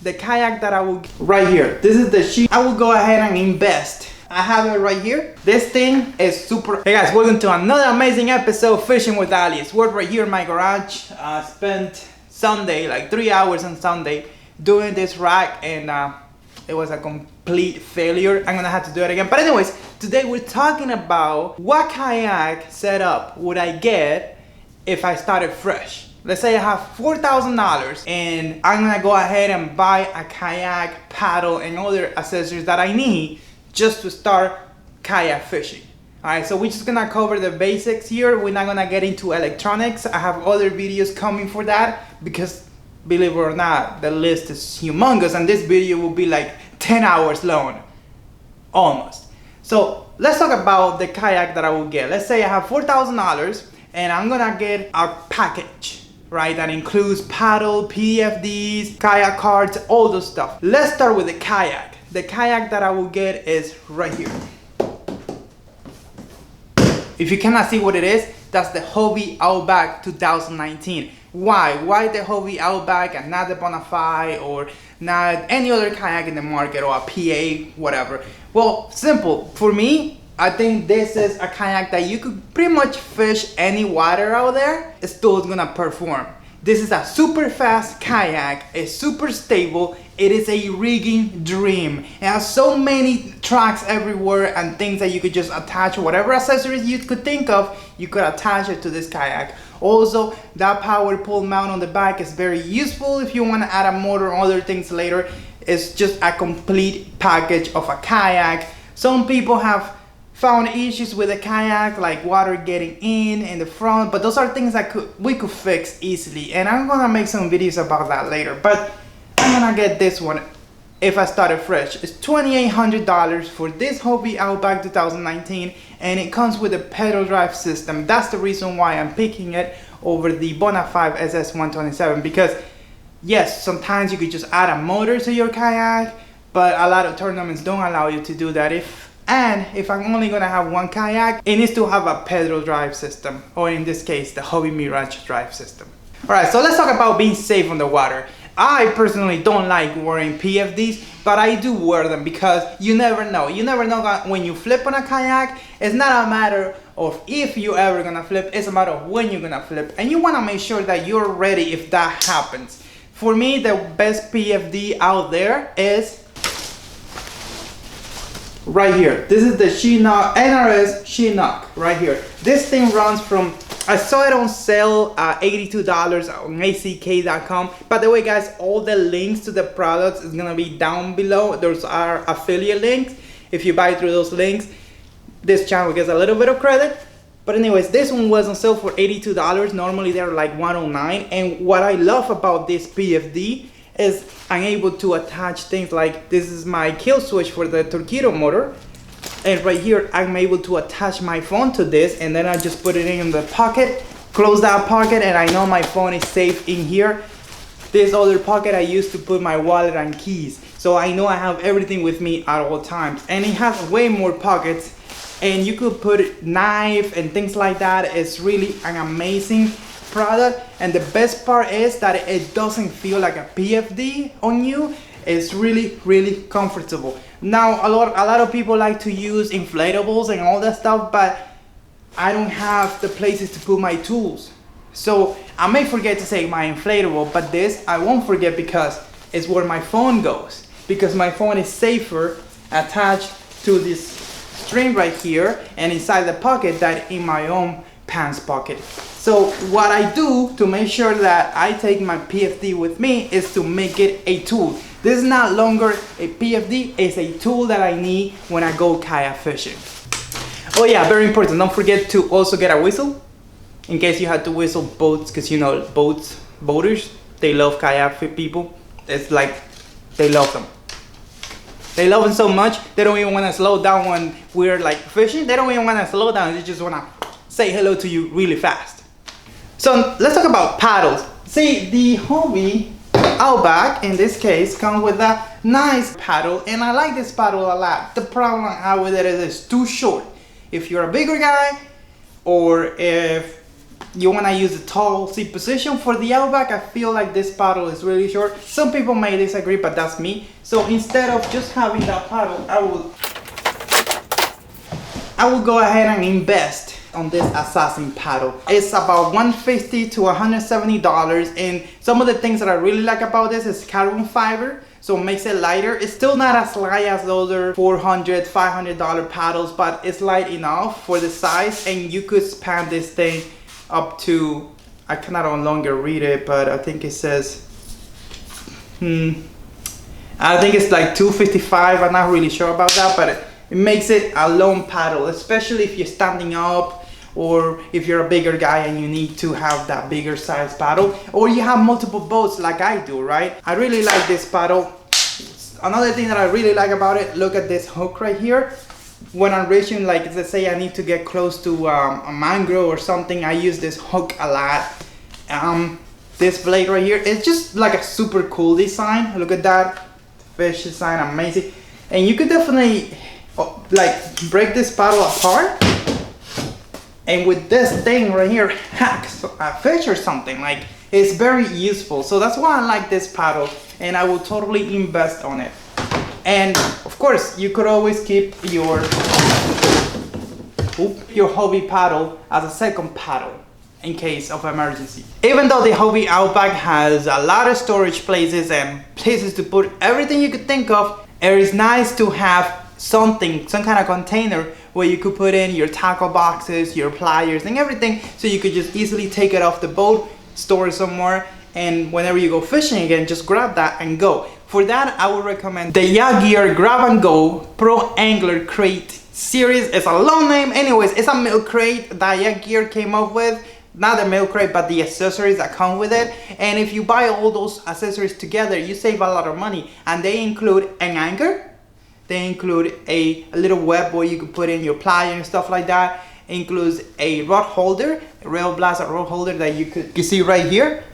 the kayak that I will, right here, this is the sheet I will go ahead and invest. I have it right here. This thing is super. Hey guys, welcome to another amazing episode of Fishing with Alice. We're right here in my garage. I spent Sunday, like 3 hours on Sunday, doing this rack, and it was a complete failure. I'm gonna have to do it again. But anyways, today we're talking about what kayak setup would I get if I started fresh. Let's say I have $4,000 and I'm gonna go ahead and buy a kayak, paddle, and other accessories that I need just to start kayak fishing. Alright, so we're just gonna cover the basics here. We're not gonna get into electronics. I have other videos coming for that because, believe it or not, the list is humongous, and this video will be like 10 hours long, almost. So let's talk about the kayak that I will get. Let's say I have $4,000 and I'm gonna get a package, right? That includes paddle, PFDs, kayak carts, all those stuff. Let's start with the kayak. The kayak that I will get is right here. If you cannot see what it is, that's the Hobie Outback 2019. Why? Why the Hobie Outback and not the Bonafide or not any other kayak in the market or a PA, whatever? Well, simple. For me, I think this is a kayak that you could pretty much fish any water out there. It's still gonna perform. This is a super fast kayak. It's super stable. It is a rigging dream. It has so many tracks everywhere and things that you could just attach whatever accessories you could think of. You could attach it to this kayak. Also, that power pull mount on the back is very useful if you want to add a motor or other things later. It's just a complete package of a kayak. Some people have found issues with the kayak, like water getting in the front, but those are things that we could fix easily, and I'm gonna make some videos about that later. But I'm gonna get this one if I started fresh. It's $2,800 for this Hobie Outback 2019, and it comes with a pedal drive system. That's the reason why I'm picking it over the Bonafide SS127, because yes, sometimes you could just add a motor to your kayak, but a lot of tournaments don't allow you to do that. If I'm only gonna have one kayak, it needs to have a pedal drive system, or in this case, the Hobie Mirage drive system. Alright, so let's talk about being safe on the water. I personally don't like wearing PFDs, but I do wear them because you never know. You never know when you flip on a kayak. It's not a matter of if you're ever gonna flip, it's a matter of when you're gonna flip. And you wanna make sure that you're ready if that happens. For me, the best PFD out there is right here. This is the Chinnok, NRS Chinnok, right here. This thing runs from, I saw it on sale at $82 on ack.com. By the way guys, all the links to the products is gonna be down below. Those are affiliate links. If you buy through those links, this channel gets a little bit of credit. But anyways, this one was on sale for $82. Normally they're like $109. And what I love about this PFD is I'm able to attach things like, this is my kill switch for the Torpedo motor, and right here I'm able to attach my phone to this, and then I just put it in the pocket, close that pocket, and I know my phone is safe in here. This other pocket I use to put my wallet and keys, so I know I have everything with me at all times. And it has way more pockets, and you could put knife and things like that. It's really an amazing product, and the best part is that it doesn't feel like a PFD on you. It's really comfortable. Now a lot of people like to use inflatables and all that stuff, but I don't have the places to put my tools, so I may forget to take my inflatable, but this I won't forget because it's where my phone goes, because my phone is safer attached to this string right here and inside the pocket than in my own pants pocket. So what I do to make sure that I take my PFD with me is to make it a tool. This is not longer a PFD, it's a tool that I need when I go kayak fishing. Oh yeah, very important, don't forget to also get a whistle in case you had to whistle boats, because you know boaters, they love kayak people. It's like they love them. They love them so much, they don't even want to slow down when we're like fishing. They don't even want to slow down, they just want to say hello to you really fast. So let's talk about paddles. See, the Hobie Outback in this case comes with a nice paddle, and I like this paddle a lot. The problem I have with it is it's too short. If you're a bigger guy, or if you want to use the tall seat position. For the Outback, I feel like this paddle is really short. Some people may disagree, but that's me. So instead of just having that paddle, I will go ahead and invest on this Assassin paddle. It's about $150 to $170, and some of the things that I really like about this is carbon fiber, so it makes it lighter. It's still not as light as the other $400, $500 paddles, but it's light enough for the size, and you could span this thing up to, I cannot no longer read it, but I think it says, I think it's like 255. I'm not really sure about that, but it makes it a long paddle, especially if you're standing up, or if you're a bigger guy and you need to have that bigger size paddle, or you have multiple boats like I do, right? I really like this paddle. Another thing that I really like about it, look at this hook right here. When I'm reaching, like let's say I need to get close to a mangrove or something, I use this hook a lot. This blade right here, it's just like a super cool design. Look at that fish design, amazing. And you could definitely like break this paddle apart, and with this thing right here, hack a fish or something. Like, it's very useful. So that's why I like this paddle, and I will totally invest on it. And of course, you could always keep your Hobie paddle as a second paddle in case of emergency. Even though the Hobie Outback has a lot of storage places and places to put everything you could think of, it is nice to have some kind of container where you could put in your tackle boxes, your pliers and everything, so you could just easily take it off the boat, store it somewhere, and whenever you go fishing again, just grab that and go. For that, I would recommend the Yak Gear Grab and Go Pro Angler Crate series. It's a long name. Anyways, it's a milk crate that Yak Gear came up with. Not the milk crate, but the accessories that come with it. And if you buy all those accessories together, you save a lot of money. And they include an anchor. They include a little web where you can put in your pliers and stuff like that. It includes a rod holder, a Rail Blast rod holder that you see right here.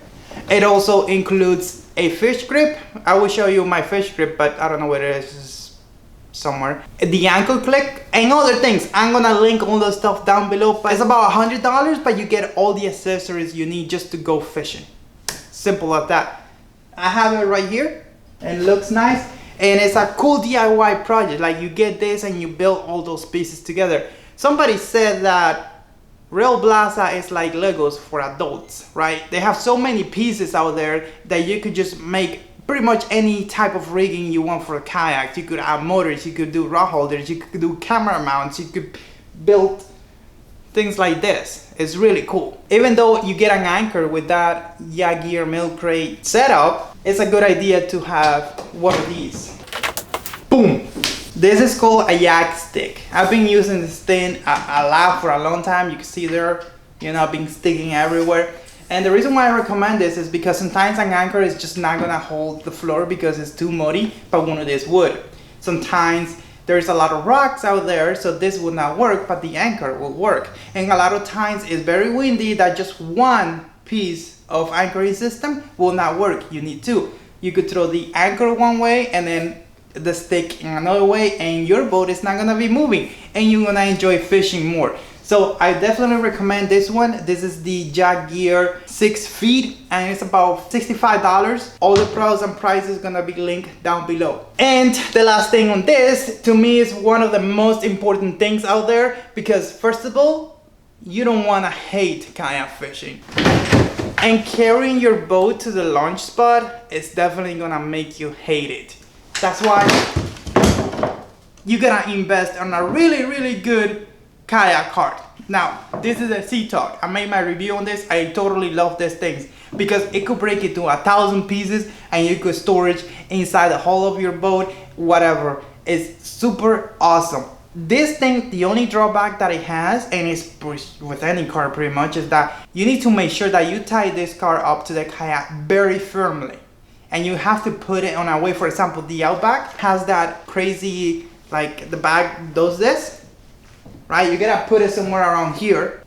It also includes a fish grip. I will show you my fish grip, but I don't know where it is, somewhere. The ankle click and other things. I'm gonna link all the stuff down below. But it's about $100, but you get all the accessories you need just to go fishing. Simple as that. I have it right here, and it looks nice. And it's a cool DIY project. Like, you get this and you build all those pieces together. Somebody said that Rail Blaza is like Legos for adults, right? They have so many pieces out there that you could just make pretty much any type of rigging you want for a kayak. You could add motors, you could do rod holders, you could do camera mounts, you could build things like this. It's really cool. Even though you get an anchor with that Yak Gear milk crate setup, it's a good idea to have one of these. Boom! This is called a Yak Stick. I've been using this thing a lot for a long time. You can see there, I've been sticking everywhere. And the reason why I recommend this is because sometimes an anchor is just not gonna hold the floor because it's too muddy, but one of this would. Sometimes there's a lot of rocks out there, so this would not work, but the anchor will work. And a lot of times it's very windy that just one piece of anchoring system will not work. You need two. You could throw the anchor one way and then the stick in another way, and your boat is not gonna be moving and you're gonna enjoy fishing more. So I definitely recommend this one. This is the Yak Gear 6 feet and it's about $65. All the pros and prices gonna be linked down below. And the last thing on this, to me, is one of the most important things out there, because first of all, you don't wanna hate kayak fishing. And carrying your boat to the launch spot is definitely gonna make you hate it. That's why you gotta invest on a really, really good kayak cart. Now, this is a C-Tug. I made my review on this. I totally love these things because it could break it to 1,000 pieces and you could store it inside the hull of your boat, whatever. It's super awesome. This thing, the only drawback that it has, and it's with any car pretty much, is that you need to make sure that you tie this car up to the kayak very firmly. And you have to put it on a way. For example, the Outback has that crazy, like the back does this, right? You gotta put it somewhere around here,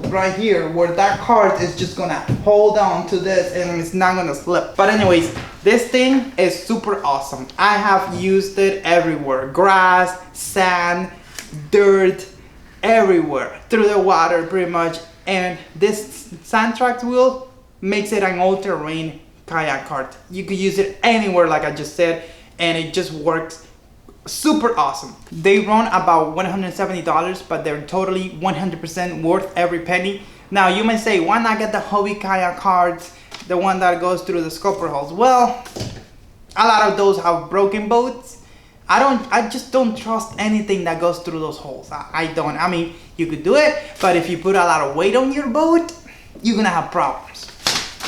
right here, where that cart is just gonna hold on to this and it's not gonna slip. But anyways, this thing is super awesome. I have used it everywhere. Grass, sand, dirt, everywhere. Through the water, pretty much. and this Sandtrakz wheel makes it an all-terrain kayak cart. You could use it anywhere like I just said, and it just works super awesome. They run about $170, but they're totally 100% worth every penny. Now you may say, why not get the Hobie kayak cart, the one that goes through the scupper holes? Well, a lot of those have broken boats. I just don't trust anything that goes through those holes. I don't. I mean, you could do it, but if you put a lot of weight on your boat, you're gonna have problems.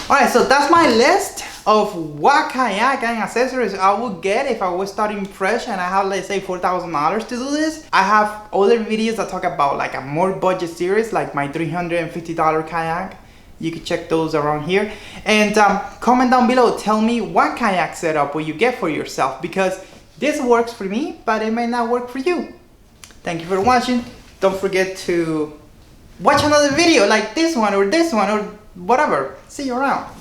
Alright, so that's my list of what kayak and accessories I would get if I was starting fresh and I have, let's say, $4,000 to do this. I have other videos that talk about like a more budget series, like my $350 kayak. You can check those around here. And comment down below, tell me what kayak setup will you get for yourself, because this works for me, but it may not work for you. Thank you for watching. Don't forget to watch another video like this one or whatever. See you around.